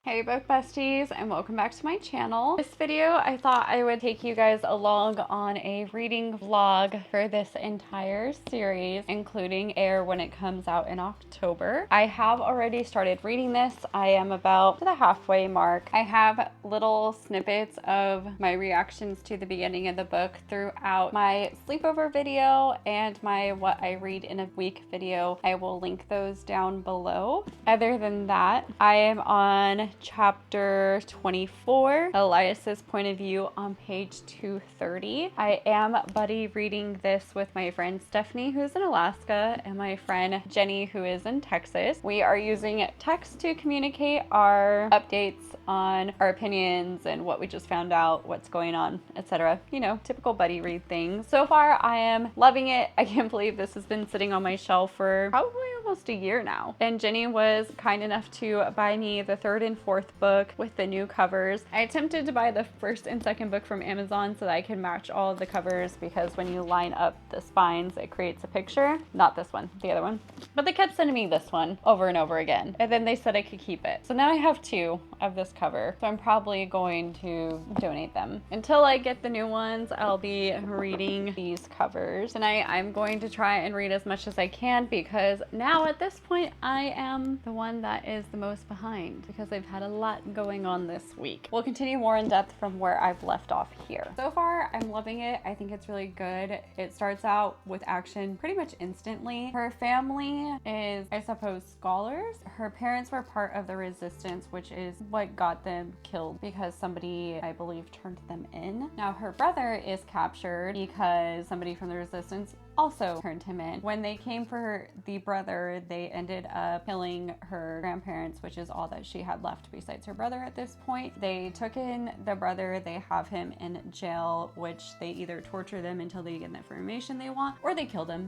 Hey book besties, and welcome back to my channel. This video, I thought I would take you guys along on a reading vlog for this entire series, including air when it comes out in October. I have already started reading this. I am about to the halfway mark. I have little snippets of my reactions to the beginning of the book throughout my sleepover video and my what I read in a week video. I will link those down below. Other than that, I am on chapter 24, Elias's point of view, on page 230. I am buddy reading this with my friend Stephanie, who's in Alaska, and my friend Jenny, who is in Texas. We are using text to communicate our updates on our opinions and what we just found out, what's going on, etc. You know, typical buddy read things. So far, I am loving it. I can't believe this has been sitting on my shelf for probably almost a year now. And Jenny was kind enough to buy me the third and fourth book with the new covers. I attempted to buy the first and second book from Amazon so that I could match all of the covers, because when you line up the spines, it creates a picture. Not this one, the other one. But they kept sending me this one over and over again. And then they said I could keep it. So now I have two of this cover. So I'm probably going to donate them. Until I get the new ones, I'll be reading these covers. Tonight, I'm going to try and read as much as I can, because now at this point, I am the one that is the most behind, because I've had a lot going on this week. We'll continue more in depth from where I've left off here. So far, I'm loving it. I think it's really good. It starts out with action pretty much instantly. Her family is, I suppose, scholars. Her parents were part of the resistance, which is what got them killed because somebody, I believe, turned them in. Now her brother is captured because somebody from the resistance also turned him in. When they came for the brother, they ended up killing her grandparents, which is all that she had left besides her brother at this point. They took in the brother, they have him in jail, which they either torture them until they get the information they want, or they kill them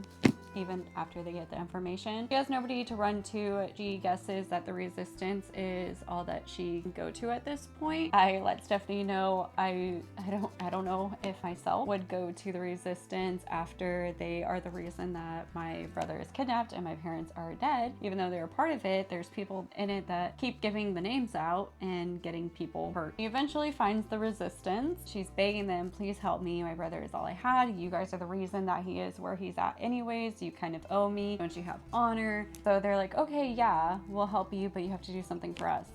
even after they get the information. She has nobody to run to. She guesses that the resistance is all that she can go to at this point. I let Stephanie know I don't know if myself would go to the resistance after they are the reason that my brother is kidnapped and my parents are dead. Even though they're a part of it, there's people in it that keep giving the names out and getting people hurt. She eventually finds the resistance. She's begging them, please help me. My brother is all I had. You guys are the reason that he is where he's at anyways. You kind of owe me. Don't you have honor? So they're like, okay, yeah, we'll help you, but you have to do something for us.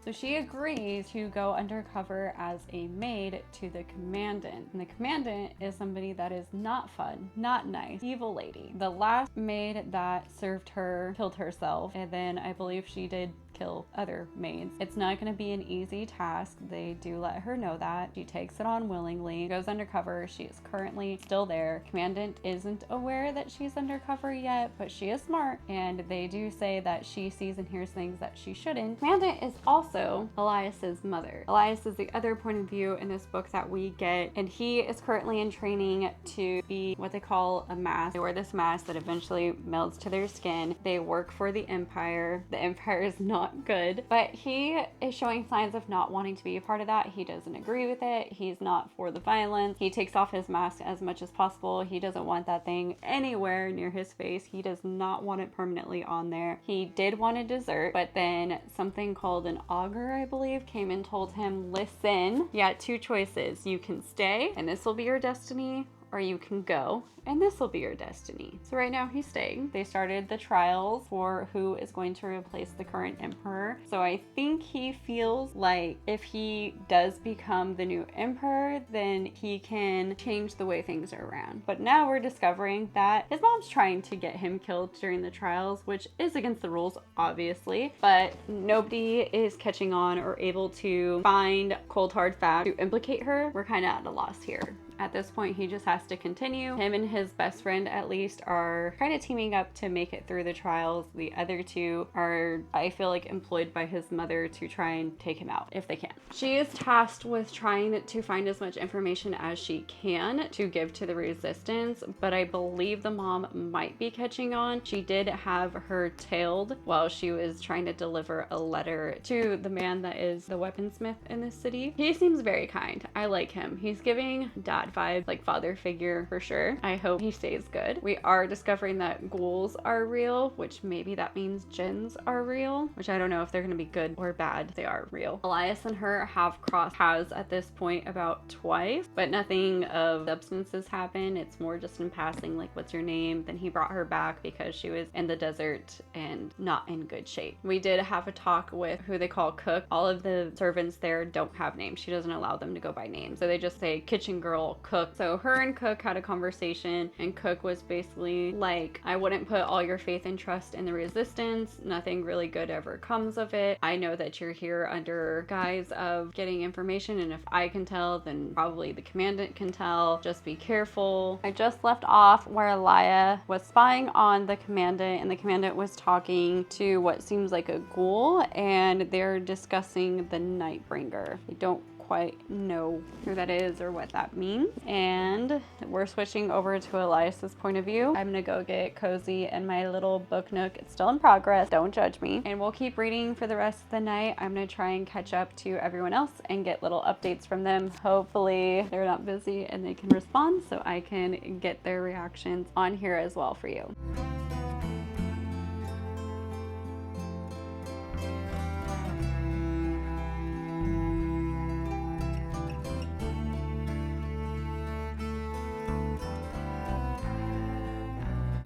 So she agrees to go undercover as a maid to the commandant. And the commandant is somebody that is not fun, not nice, evil lady. The last maid that served her killed herself, and then I believe she did kill other maids. It's not going to be an easy task. They do let her know that. She takes it on willingly, goes undercover. She is currently still there. Commandant isn't aware that she's undercover yet, but she is smart, and they do say that she sees and hears things that she shouldn't. Commandant is also Elias's mother. Elias is the other point of view in this book that we get, and he is currently in training to be what they call a mask. They wear this mask that eventually melts to their skin. They work for the Empire. The Empire is not good, but he is showing signs of not wanting to be a part of that. He doesn't agree with it. He's not for the violence. He takes off his mask as much as possible. He doesn't want that thing anywhere near his face. He does not want it permanently on there. He did want to desert, but then something called an augur, I believe, came and told him, listen, you got two choices. You can stay and this will be your destiny, or you can go and this will be your destiny. So right now he's staying. They started the trials for who is going to replace the current emperor. So I think he feels like if he does become the new emperor, then he can change the way things are around. But now we're discovering that his mom's trying to get him killed during the trials, which is against the rules, obviously, but nobody is catching on or able to find cold hard fact to implicate her. We're kind of at a loss here. At this point, he just has to continue. Him and his best friend, at least, are kind of teaming up to make it through the trials. The other two are, I feel like, employed by his mother to try and take him out if they can. She is tasked with trying to find as much information as she can to give to the resistance, but I believe the mom might be catching on. She did have her tailed while she was trying to deliver a letter to the man that is the weaponsmith in this city. He seems very kind. I like him. He's giving dad dad vibe, like father figure for sure. I hope he stays good. We are discovering that ghouls are real, which maybe that means jinns are real, which I don't know if they're gonna be good or bad. They are real. Elias and her have crossed paths at this point about twice, but nothing of substance has happened. It's more just in passing, like, what's your name? Then he brought her back because she was in the desert and not in good shape. We did have a talk with who they call Cook. All of the servants there don't have names. She doesn't allow them to go by name. So they just say kitchen girl, Cook. So her and Cook had a conversation, and Cook was basically like, I wouldn't put all your faith and trust in the resistance. Nothing really good ever comes of it. I know that you're here under guise of getting information, and if I can tell, then probably the commandant can tell. Just be careful. I just left off where Elia was spying on the commandant, and the commandant was talking to what seems like a ghoul, and they're discussing the Nightbringer. They don't quite know who that is or what that means. And we're switching over to Elias's point of view. I'm gonna go get cozy in my little book nook. It's still in progress, don't judge me. And we'll keep reading for the rest of the night. I'm gonna try and catch up to everyone else and get little updates from them. Hopefully they're not busy and they can respond so I can get their reactions on here as well for you.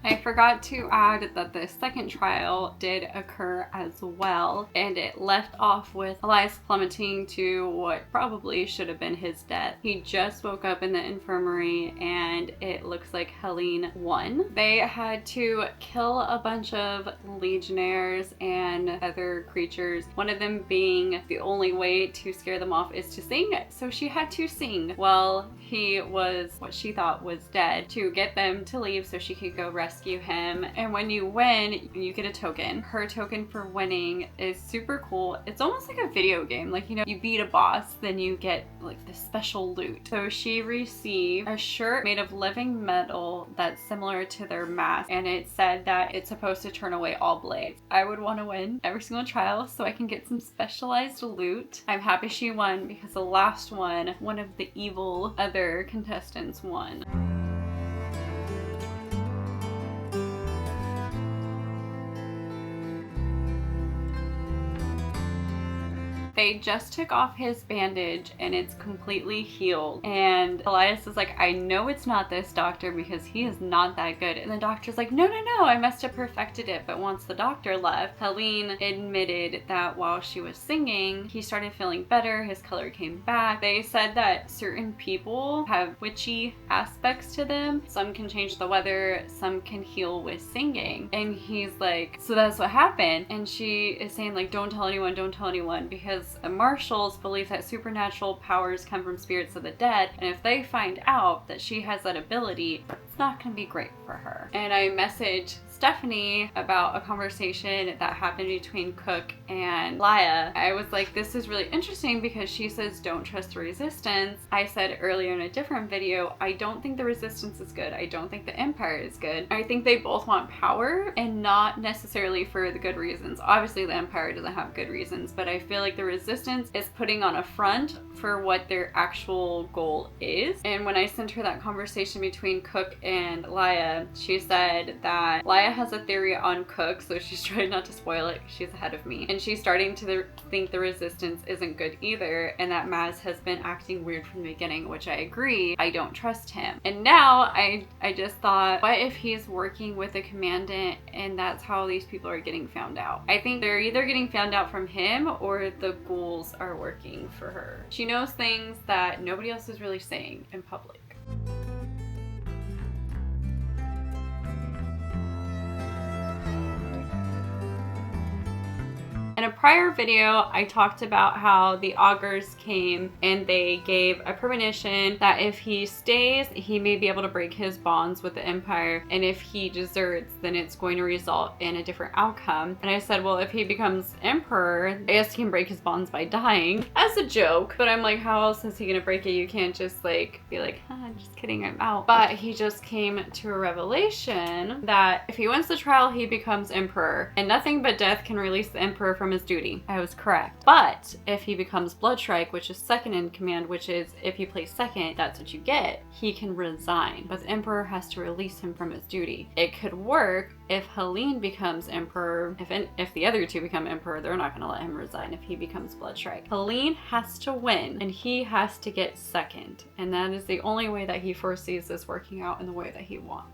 I forgot to add that the second trial did occur as well, and it left off with Elias plummeting to what probably should have been his death. He just woke up in the infirmary and it looks like Helene won. They had to kill a bunch of legionnaires and other creatures, one of them being the only way to scare them off is to sing. So she had to sing while he was what she thought was dead to get them to leave so she could go rescue him. And when you win, you get a token. Her token for winning is super cool. It's almost like a video game. Like, you know, you beat a boss, then you get like this special loot. So she received a shirt made of living metal that's similar to their mask, and it said that it's supposed to turn away all blades. I would want to win every single trial so I can get some specialized loot. I'm happy she won because the last one of the evil other contestants won. They just took off his bandage and it's completely healed. And Elias is like, I know it's not this doctor because he is not that good. And the doctor's like, no, I must have perfected it. But once the doctor left, Helene admitted that while she was singing, he started feeling better. His color came back. They said that certain people have witchy aspects to them. Some can change the weather, some can heal with singing. And he's like, so that's what happened. And she is saying like, don't tell anyone, because the marshals believe that supernatural powers come from spirits of the dead, and if they find out that she has that ability, it's not going to be great for her. And I messaged Stephanie about a conversation that happened between Cook and Laya. I was like, this is really interesting because she says don't trust the resistance. I said earlier in a different video, I don't think the resistance is good. I don't think the empire is good. I think they both want power and not necessarily for the good reasons. Obviously the empire doesn't have good reasons, but I feel like the resistance is putting on a front for what their actual goal is. And when I sent her that conversation between Cook and Laya, she said that Laya has a theory on Cook, so she's trying not to spoil it because she's ahead of me. And she's starting to think the resistance isn't good either, and that Maz has been acting weird from the beginning, which I agree. I don't trust him. And now I just thought, what if he's working with a commandant and that's how these people are getting found out? I think they're either getting found out from him or the ghouls are working for her. She knows things that nobody else is really saying in public. In a prior video, I talked about how the augurs came and they gave a premonition that if he stays, he may be able to break his bonds with the Empire, and if he deserts, then it's going to result in a different outcome. And I said, well, if he becomes emperor, I guess he can break his bonds by dying, as a joke. But I'm like, how else is he gonna break it? You can't just like be like, I'm just kidding, I'm out. But he just came to a revelation that if he wins the trial, he becomes emperor, and nothing but death can release the emperor from his duty. I was correct. But if he becomes Bloodstrike, which is second in command, which is if you place second, that's what you get, he can resign. But the Emperor has to release him from his duty. It could work if Helene becomes Emperor. If the other two become Emperor, they're not going to let him resign if he becomes Bloodstrike. Helene has to win, and he has to get second. And that is the only way that he foresees this working out in the way that he wants.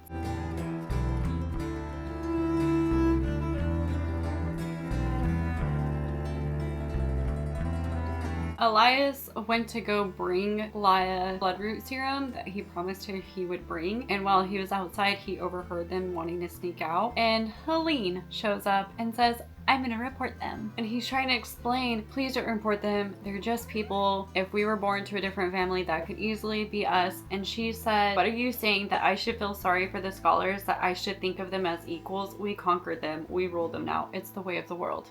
Elias went to go bring Laia bloodroot serum that he promised her he would bring, and while he was outside he overheard them wanting to sneak out, and Helene shows up and says, I'm gonna report them. And he's trying to explain, please don't report them, they're just people. If we were born to a different family, that could easily be us. And she said, what are you saying, that I should feel sorry for the scholars, that I should think of them as equals? We conquered them, we ruled them now, it's the way of the world.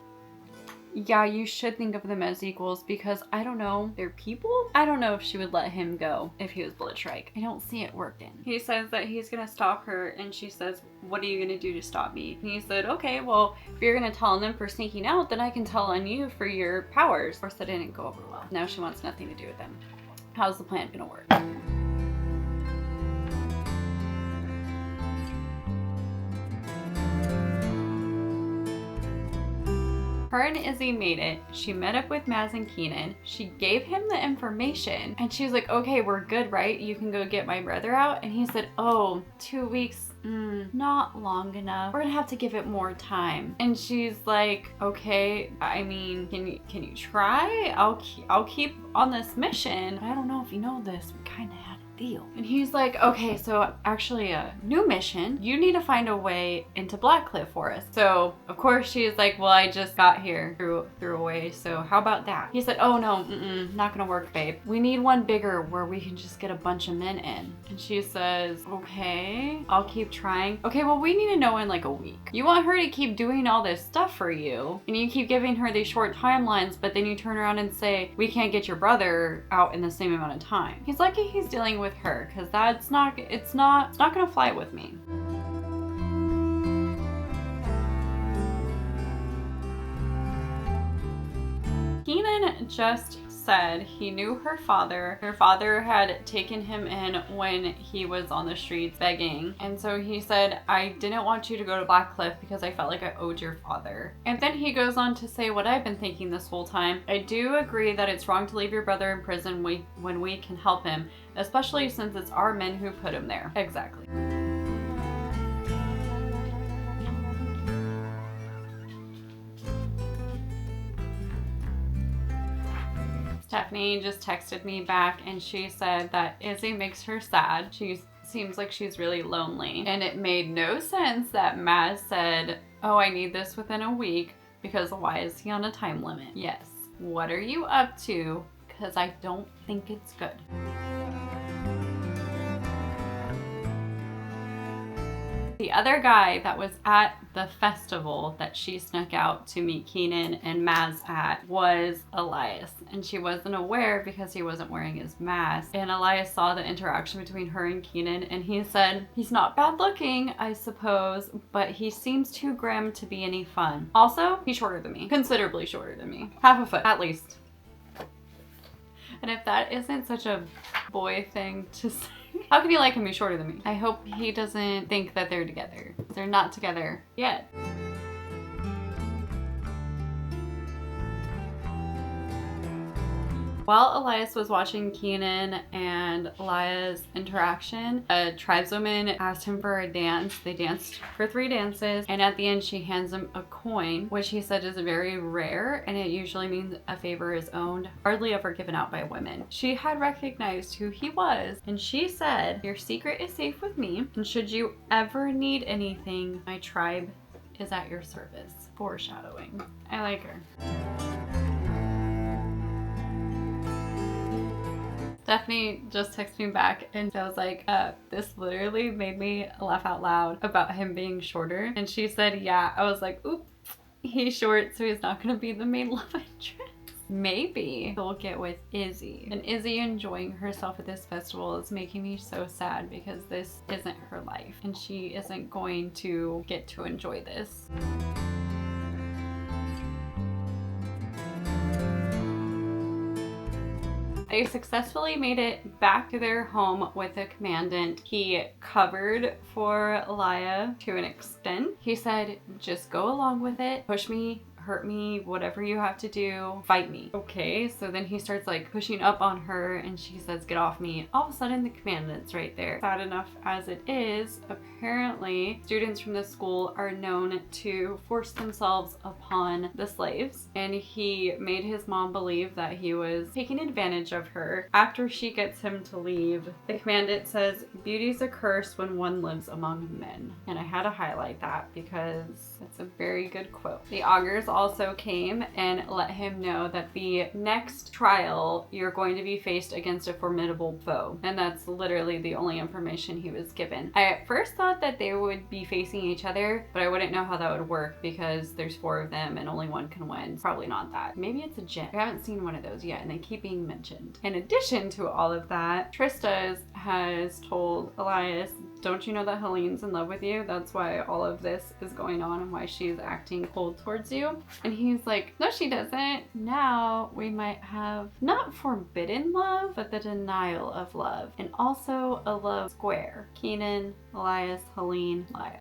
Yeah, you should think of them as equals, because I don't know, they're people? I don't know if she would let him go if he was Bloodstrike. I don't see it working. He says that he's gonna stop her, and she says, what are you gonna do to stop me? And he said, okay, well, if you're gonna tell on them for sneaking out, then I can tell on you for your powers. Of course, that didn't go over well. Now she wants nothing to do with them. How's the plan gonna work? Her and Izzy made it. She met up with Maz and Keenan. She gave him the information and she was like, okay, we're good, right? You can go get my brother out. And he said, oh, 2 weeks, not long enough. We're gonna have to give it more time. And she's like, okay, I mean, can you try? I'll keep on this mission. I don't know if you know this, we kind of had a deal. And he's like, okay, so actually a new mission. You need to find a way into Blackcliff for us. So of course she's like, well, I just got here through a way, so how about that? He said, oh no, not gonna work, babe. We need one bigger where we can just get a bunch of men in. And she says, okay, I'll keep trying. Okay, well, we need to know in like a week. You want her to keep doing all this stuff for you, and you keep giving her these short timelines, but then you turn around and say, we can't get your brother out in the same amount of time. He's lucky he's dealing with her, because it's not gonna fly with me. Keenan just said he knew her father. Her father had taken him in when he was on the streets begging. And so he said, I didn't want you to go to Blackcliff because I felt like I owed your father. And then he goes on to say what I've been thinking this whole time. I do agree that it's wrong to leave your brother in prison when we can help him, especially since it's our men who put him there. Exactly. Stephanie just texted me back and she said that Izzy makes her sad. She seems like she's really lonely. And it made no sense that Maz said, oh, I need this within a week, because why is he on a time limit? Yes. What are you up to? Because I don't think it's good. The other guy that was at the festival that she snuck out to meet Keenan and Maz at was Elias. And she wasn't aware because he wasn't wearing his mask. And Elias saw the interaction between her and Keenan and he said, he's not bad looking, I suppose, but he seems too grim to be any fun. Also, he's shorter than me. Considerably shorter than me. Half a foot, at least. And if that isn't such a boy thing to say, how can you like him? He's shorter than me. I hope he doesn't think that they're together. They're not together yet. While Elias was watching Keenan and Laia's interaction, a tribeswoman asked him for a dance. They danced for 3 dances, and at the end she hands him a coin, which he said is very rare, and it usually means a favor is owned, hardly ever given out by women. She had recognized who he was, and she said, your secret is safe with me, and should you ever need anything, my tribe is at your service. Foreshadowing. I like her. Stephanie just texted me back and I was like, this literally made me laugh out loud about him being shorter. And she said, yeah. I was like, oop, he's short, so he's not gonna be the main love interest. Maybe he'll get with Izzy. And Izzy enjoying herself at this festival is making me so sad because this isn't her life and she isn't going to get to enjoy this. They successfully made it back to their home with the commandant. He covered for Elia to an extent. He said, just go along with it, push me, hurt me, whatever you have to do, fight me. Okay, so then he starts like pushing up on her and she says, get off me. All of a sudden the commandant's right there. Sad enough as it is, apparently students from the school are known to force themselves upon the slaves, and he made his mom believe that he was taking advantage of her. After she gets him to leave, the commandant says, beauty's a curse when one lives among men. And I had to highlight that because it's a very good quote. The augurs also came and let him know that the next trial you're going to be faced against a formidable foe, and that's literally the only information he was given. I at first thought that they would be facing each other, but I wouldn't know how that would work because there's 4 of them and only one can win. Probably not that. Maybe it's a gem. I haven't seen one of those yet and they keep being mentioned. In addition to all of that, Trista has told Elias, don't you know that Helene's in love with you? That's why all of this is going on and why she's acting cold towards you. And he's like, no, she doesn't. Now we might have not forbidden love, but the denial of love. And also a love square. Kenan, Elias, Helene, Elia.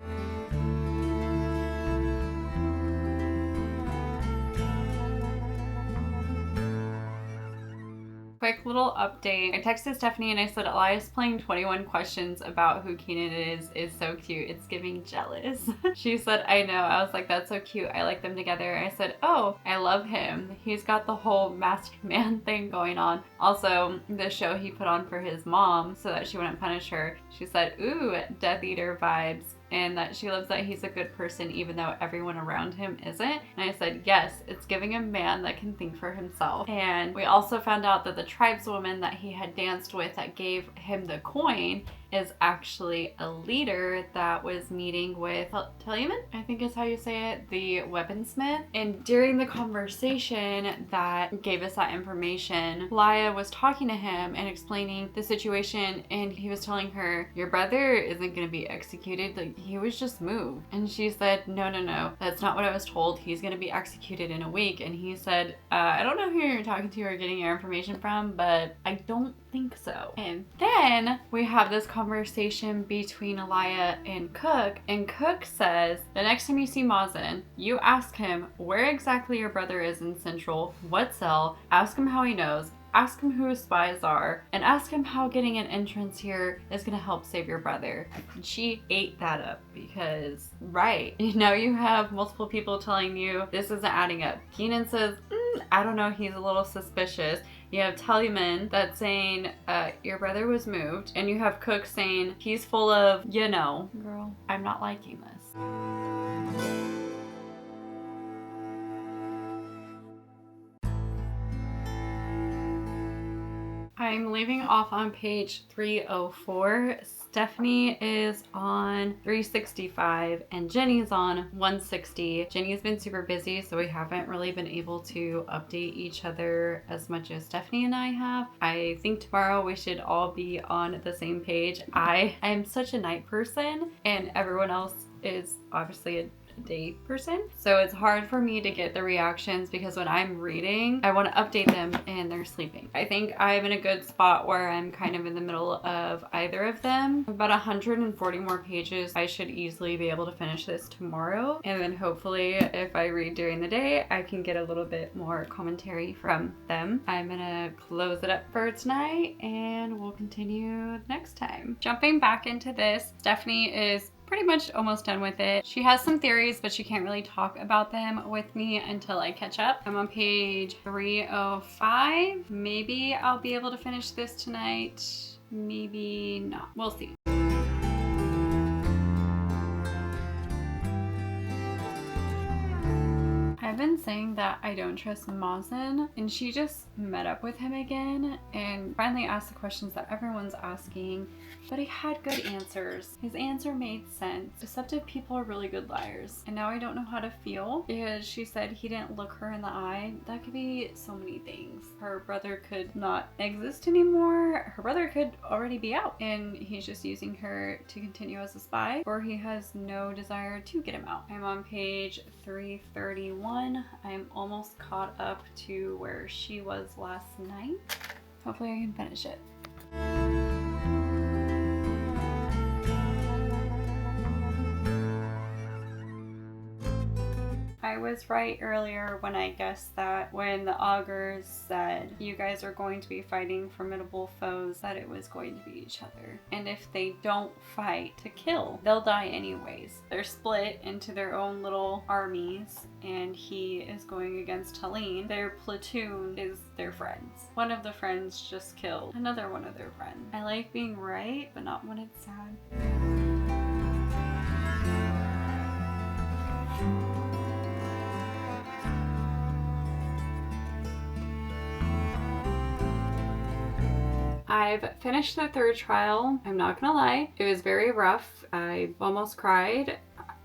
Quick little update. I texted Stephanie and I said, Elias playing 21 questions about who Kenan is so cute. It's giving jealous. She said, I know. I was like, that's so cute. I like them together. I said, oh, I love him. He's got the whole masked man thing going on. Also, the show he put on for his mom so that she wouldn't punish her. She said, ooh, Death Eater vibes. And that she loves that he's a good person even though everyone around him isn't. And I said, yes, it's giving a man that can think for himself. And we also found out that the tribeswoman that he had danced with that gave him the coin is actually a leader that was meeting with Teliman, I think is how you say it, the weaponsmith. And during the conversation that gave us that information, Laya was talking to him and explaining the situation, and he was telling her, your brother isn't going to be executed, like he was just moved. And she said, no, that's not what I was told. He's going to be executed in a week. And he said, I don't know who you're talking to or getting your information from, but I don't think so. And then we have this conversation between Elia and Cook, and Cook says, the next time you see Mazen, you ask him where exactly your brother is in Central, what cell, ask him how he knows, ask him who his spies are, and ask him how getting an entrance here is gonna help save your brother. And she ate that up because, right, now you have multiple people telling you this isn't adding up. Kenan says, I don't know, he's a little suspicious. You have Teliman that's saying your brother was moved, and you have Cook saying he's full of, you know. Girl, I'm not liking this. I'm leaving off on page 304. Stephanie is on 365 and Jenny's on 160. Jenny's been super busy, so we haven't really been able to update each other as much as Stephanie and I have. I think tomorrow we should all be on the same page. I am such a night person and everyone else is obviously a day person, so it's hard for me to get the reactions because when I'm reading I want to update them and they're sleeping. I think I'm in a good spot where I'm kind of in the middle of either of them. About 140 more pages. I should easily be able to finish this tomorrow, and then hopefully if I read during the day I can get a little bit more commentary from them. I'm gonna close it up for tonight and we'll continue next time. Jumping back into this, Stephanie is pretty much almost done with it. She has some theories, but she can't really talk about them with me until I catch up. I'm on page 305. Maybe I'll be able to finish this tonight. Maybe not. We'll see. I've been saying that I don't trust Mazen, and she just met up with him again and finally asked the questions that everyone's asking, but he had good answers. His answer made sense. Deceptive people are really good liars, and now I don't know how to feel because she said he didn't look her in the eye. That could be so many things. Her brother could not exist anymore. Her brother could already be out and he's just using her to continue as a spy, or he has no desire to get him out. I'm on page 331. I'm almost caught up to where she was last night. Hopefully I can finish it. I was right earlier when I guessed that when the augurs said you guys are going to be fighting formidable foes, that it was going to be each other. And if they don't fight to kill, they'll die anyways. They're split into their own little armies, and he is going against Helene. Their platoon is their friends. One of the friends just killed another one of their friends. I like being right, but not when it's sad. I've finished the third trial. I'm not gonna lie, it was very rough. I almost cried.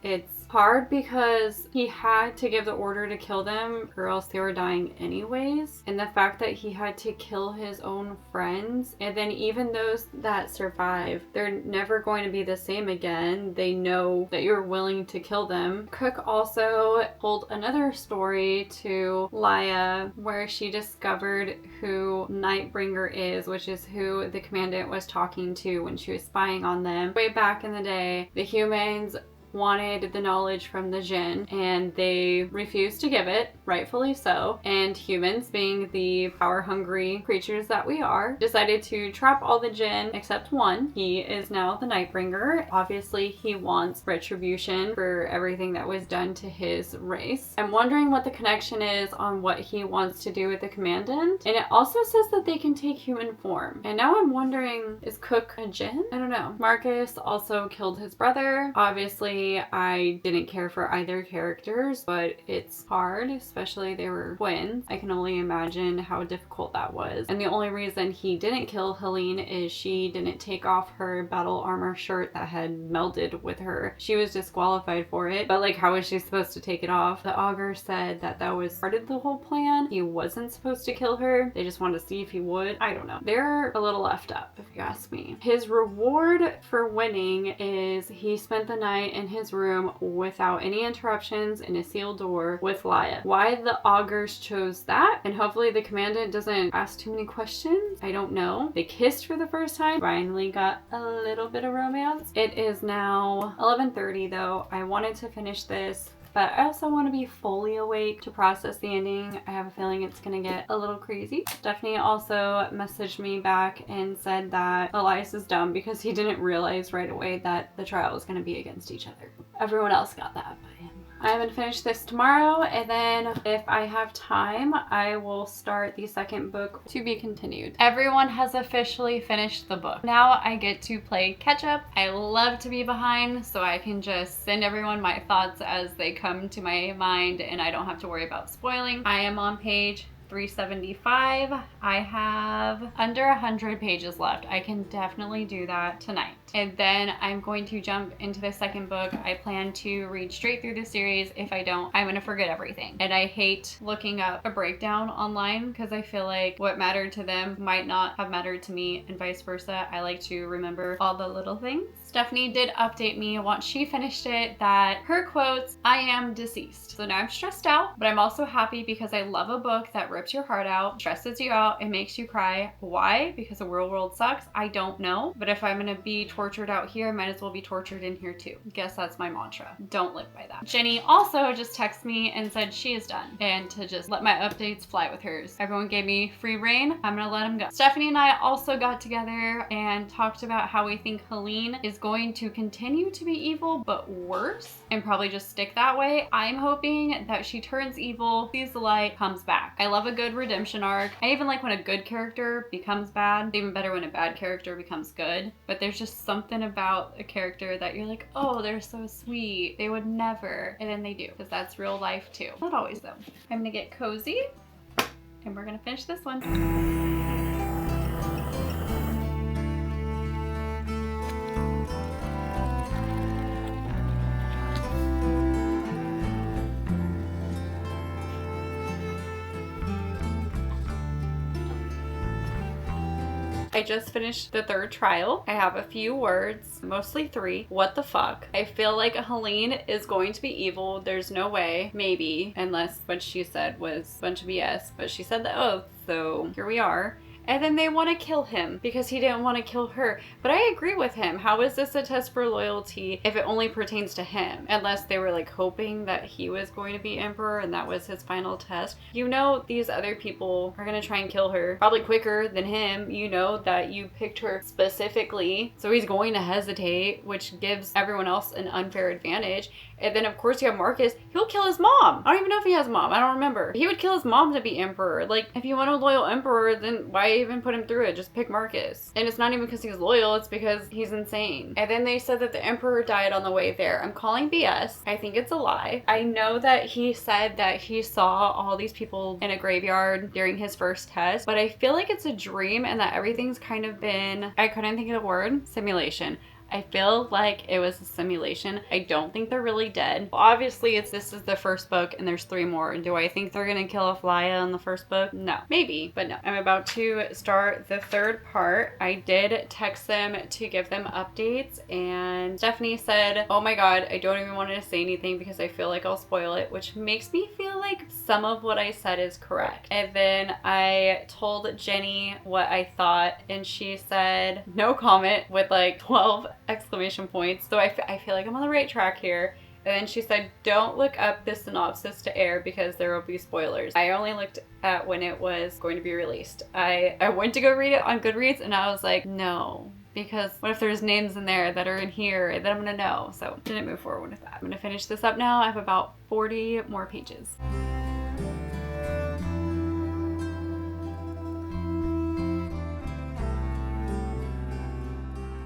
It's hard because he had to give the order to kill them or else they were dying anyways. And the fact that he had to kill his own friends, and then even those that survive, they're never going to be the same again. They know that you're willing to kill them. Cook also told another story to Laia where she discovered who Nightbringer is, which is who the commandant was talking to when she was spying on them. Way back in the day, the humans wanted the knowledge from the Jinn and they refused to give it, rightfully so. And humans, being the power-hungry creatures that we are, decided to trap all the Jinn except one. He is now the Nightbringer. Obviously, he wants retribution for everything that was done to his race. I'm wondering what the connection is on what he wants to do with the commandant. And it also says that they can take human form. And now I'm wondering, is Cook a Jinn? I don't know. Marcus also killed his brother. Obviously, I didn't care for either characters, but it's hard, especially they were twins. I can only imagine how difficult that was. And the only reason he didn't kill Helene is she didn't take off her battle armor shirt that had melded with her. She was disqualified for it, but like, how was she supposed to take it off? The augur said that that was part of the whole plan. He wasn't supposed to kill her. They just wanted to see if he would. I don't know. They're a little left up, if you ask me. His reward for winning is he spent the night in his room without any interruptions in a sealed door with Laia. Why the augurs chose that, and hopefully the commandant doesn't ask too many questions, I don't know. They kissed for the first time, finally got a little bit of romance. It is now 11:30 though. I wanted to finish this, but I also want to be fully awake to process the ending. I have a feeling it's gonna get a little crazy. Stephanie also messaged me back and said that Elias is dumb because he didn't realize right away that the trial was gonna be against each other. Everyone else got that by him. I'm gonna finish this tomorrow, and then if I have time, I will start the second book to be continued. Everyone has officially finished the book. Now I get to play catch up. I love to be behind so I can just send everyone my thoughts as they come to my mind and I don't have to worry about spoiling. I am on page 375. I have under 100 pages left. I can definitely do that tonight. And then I'm going to jump into the second book. I plan to read straight through the series. If I don't, I'm gonna forget everything. And I hate looking up a breakdown online because I feel like what mattered to them might not have mattered to me and vice versa. I like to remember all the little things. Stephanie did update me once she finished it that her quotes, "I am deceased." So now I'm stressed out, but I'm also happy because I love a book that rips your heart out, stresses you out, and makes you cry. Why? Because the real world sucks? I don't know. But if I'm gonna be tortured out here, I might as well be tortured in here too. Guess that's my mantra. Don't live by that. Jenny also just texted me and said she is done and to just let my updates fly with hers. Everyone gave me free reign. I'm gonna let them go. Stephanie and I also got together and talked about how we think Helene is going to continue to be evil, but worse, and probably just stick that way. I'm hoping that she turns evil, sees the light, comes back. I love a good redemption arc. I even like when a good character becomes bad. It's even better when a bad character becomes good. But there's just something about a character that you're like, oh, they're so sweet. They would never. And then they do, because that's real life too. Not always though. I'm gonna get cozy and we're gonna finish this one. I just finished the third trial. I have a few words, mostly 3. What the fuck? I feel like Helene is going to be evil. There's no way. Maybe. Unless what she said was a bunch of BS. But she said the oath, so here we are. and then they want to kill him because he didn't want to kill her. But I agree with him. How is this a test for loyalty if it only pertains to him? Unless they were like hoping that he was going to be emperor and that was his final test. You know these other people are going to try and kill her probably quicker than him. You know that you picked her specifically, so he's going to hesitate, which gives everyone else an unfair advantage. And then of course you have Marcus. He'll kill his mom. I don't even know if he has a mom. I don't remember. He would kill his mom to be emperor. Like, if you want a loyal emperor, then why even put him through it? Just pick Marcus. And it's not even because he's loyal, it's because he's insane. And then they said that the emperor died on the way there. I'm calling BS. I think it's a lie. I know that he said that he saw all these people in a graveyard during his first test, but I feel like it's a dream and that everything's kind of been, I couldn't think of the word, simulation. I feel like it was a simulation. I don't think they're really dead. Well, obviously, this is the first book and there's 3 more. Do I think they're gonna kill Aflaia in the first book? No. Maybe, but no. I'm about to start the 3rd part. I did text them to give them updates and Stephanie said, oh my god, I don't even want to say anything because I feel like I'll spoil it, which makes me feel like some of what I said is correct. And then I told Jenny what I thought and she said no comment with like 12 exclamation points. So I feel like I'm on the right track here. And then she said, don't look up the synopsis to air because there will be spoilers. I only looked at when it was going to be released. I went to go read it on Goodreads and I was like, no. Because what if there's names in there that are in here that I'm gonna know? So didn't move forward with that. I'm gonna finish this up now. I have about 40 more pages.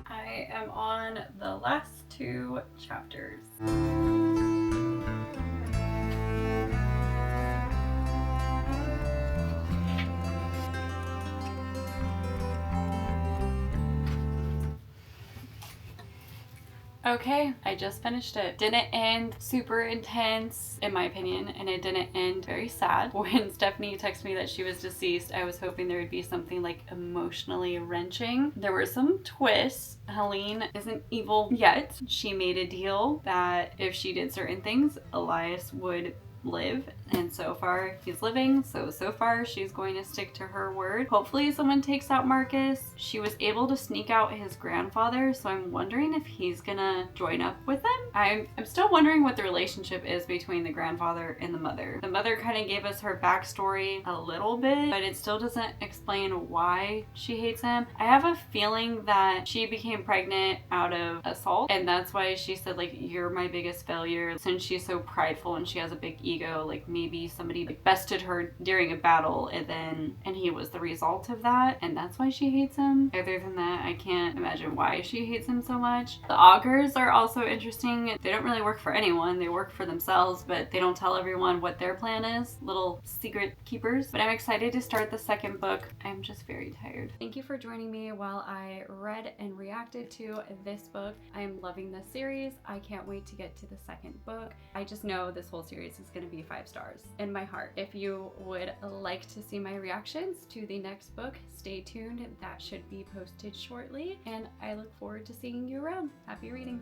I am on the last 2 chapters. Okay, I just finished it. Didn't end super intense, in my opinion, and it didn't end very sad. When Stephanie texted me that she was deceased, I was hoping there would be something like emotionally wrenching. There were some twists. Helene isn't evil yet. She made a deal that if she did certain things, Elias would live, and so far he's living, so far she's going to stick to her word. Hopefully someone takes out Marcus. She was able to sneak out his grandfather, so I'm wondering if he's gonna join up with them. I'm still wondering what the relationship is between the grandfather and the mother. The mother kind of gave us her backstory a little bit, but it still doesn't explain why she hates him. I have a feeling that she became pregnant out of assault, and that's why she said like, you're my biggest failure. Since she's so prideful and she has a big ego, like maybe somebody like bested her during a battle and he was the result of that, and that's why she hates him. Other than that, I can't imagine why she hates him so much. The augurs are also interesting. They don't really work for anyone. They work for themselves, but they don't tell everyone what their plan is. Little secret keepers. But I'm excited to start the 2nd book. I'm just very tired. Thank you for joining me while I read and reacted to this book. I am loving this series. I can't wait to get to the 2nd book. I just know this whole series is going to be 5 stars in my heart. If you would like to see my reactions to the next book, stay tuned. That should be posted shortly, and I look forward to seeing you around. Happy reading.